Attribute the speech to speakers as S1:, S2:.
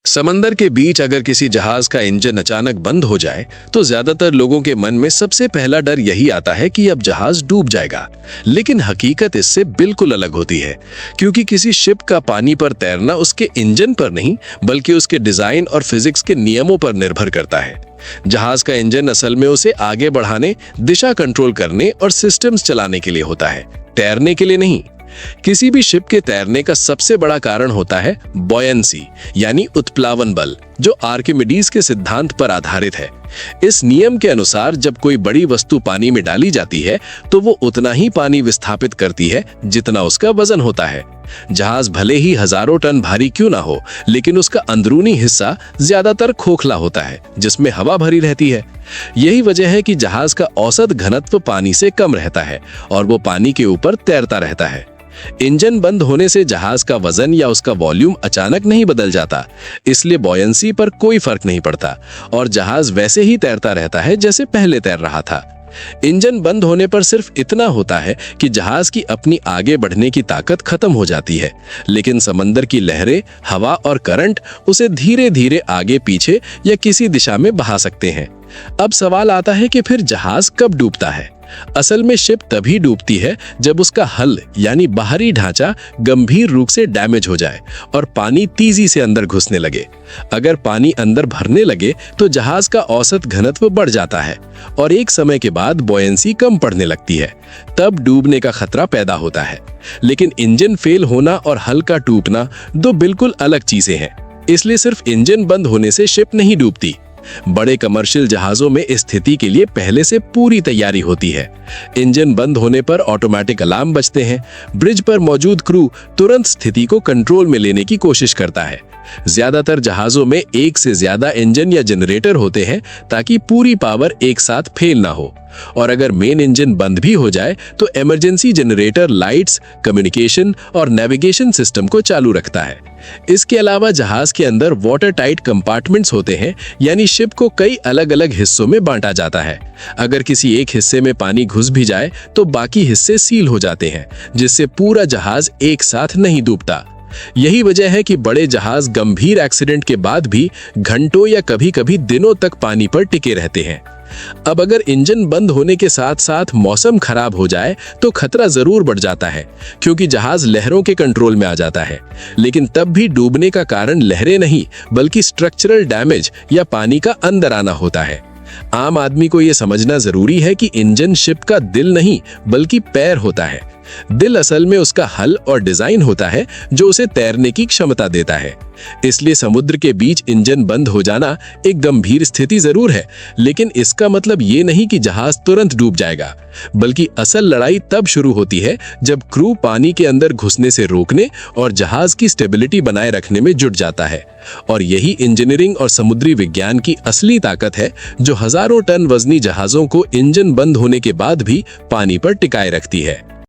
S1: समंदर के बीच अगर किसी जहाज का इंजन अचानक बंद हो जाए तो ज्यादातर लोगों के मन में सबसे पहला डर यही आता है कि अब जहाज डूब जाएगा। लेकिन हकीकत इससे बिल्कुल अलग होती है, क्योंकि किसी शिप का पानी पर तैरना उसके इंजन पर नहीं बल्कि उसके डिजाइन और फिजिक्स के नियमों पर निर्भर करता है। जहाज का इंजन असल में उसे आगे बढ़ाने, दिशा कंट्रोल करने और सिस्टम्स चलाने के लिए होता है, तैरने के लिए नहीं। किसी भी शिप के तैरने का सबसे बड़ा कारण होता है बॉयंसी यानी उत्प्लावन बल, जो आर्किमिडीज के सिद्धांत पर आधारित है। इस नियम के अनुसार जब कोई बड़ी वस्तु पानी में डाली जाती है तो वो उतना ही पानी विस्थापित करती है जितना उसका वजन होता है। जहाज भले ही हजारों टन भारी क्यों ना हो, लेकिन उसका अंदरूनी हिस्सा ज्यादातर खोखला होता है जिसमें हवा भरी रहती है। यही वजह है कि जहाज का औसत घनत्व पानी से कम रहता है और वो पानी के ऊपर तैरता रहता है। इंजन बंद होने से जहाज का वजन या उसका वॉल्यूम अचानक नहीं बदल जाता, इसलिए बॉयंसी पर कोई फर्क नहीं पड़ता और जहाज वैसे ही तैरता रहता है जैसे पहले तैर रहा था। इंजन बंद होने पर सिर्फ इतना होता है कि जहाज की अपनी आगे बढ़ने की ताकत खत्म हो जाती है, लेकिन समंदर की लहरें, हवा और करंट उसे धीरे धीरे आगे पीछे या किसी दिशा में बहा सकते हैं। अब सवाल आता है कि फिर जहाज कब डूबता है? असल में शिप तभी डूबती है जब उसका हल यानी बाहरी ढांचा गंभीर रूप से डैमेज हो जाए और पानी तेजी से अंदर घुसने लगे। अगर पानी अंदर भरने लगे तो जहाज का औसत घनत्व बढ़ जाता है और एक समय के बाद बॉयंसी कम पड़ने लगती है, तब डूबने का खतरा पैदा होता है। लेकिन इंजन फेल होना और हल का टूटना दो बिल्कुल अलग चीजें हैं, इसलिए सिर्फ इंजन बंद होने से शिप नहीं डूबती। बड़े कमर्शियल जहाजों में इस स्थिति के लिए पहले से पूरी तैयारी होती है। इंजन बंद होने पर ऑटोमेटिक अलार्म बजते हैं। ब्रिज पर मौजूद क्रू तुरंत स्थिति को कंट्रोल में लेने की कोशिश करता है। ज्यादातर जहाजों में एक से ज्यादा इंजन या जनरेटर होते हैं ताकि पूरी पावर एक साथ फेल ना हो, और अगर मेन इंजन बंद भी हो जाए तो इमरजेंसी जनरेटर लाइट्स, कम्युनिकेशन और नेविगेशन सिस्टम को चालू रखता है। इसके अलावा जहाज के अंदर वाटर टाइट कंपार्टमेंट्स होते हैं, यानी शिप को कई अलग अलग हिस्सों में बांटा जाता है। अगर किसी एक हिस्से में पानी घुस भी जाए तो बाकी हिस्से सील हो जाते हैं, जिससे पूरा जहाज एक साथ नहीं डूबता। यही वजह है कि बड़े जहाज गंभीर एक्सीडेंट के बाद भी घंटों या कभी-कभी दिनों तक पानी पर टिके रहते हैं। अब अगर इंजन बंद होने के साथ साथ मौसम खराब हो जाए तो खतरा जरूर बढ़ जाता है, क्योंकि जहाज लहरों के कंट्रोल में आ जाता है। लेकिन तब भी डूबने का कारण लहरें नहीं बल्कि स्ट्रक्चरल डैमेज या पानी का अंदर आना होता है। आम आदमी को यह समझना जरूरी है कि इंजन शिप का दिल नहीं बल्कि पैर होता है। दिल असल में उसका हल और डिजाइन होता है जो उसे तैरने की क्षमता देता है। इसलिए समुद्र के बीच इंजन बंद हो जाना एक गंभीर स्थिति जरूर है, लेकिन इसका मतलब ये नहीं कि जहाज तुरंत डूब जाएगा, बल्कि असल लड़ाई तब शुरू होती है जब क्रू पानी के अंदर घुसने से रोकने और जहाज की स्टेबिलिटी बनाए रखने में जुट जाता है। और यही इंजीनियरिंग और समुद्री विज्ञान की असली ताकत है, जो हजारों टन वजनी जहाजों को इंजन बंद होने के बाद भी पानी पर टिकाए रखती है।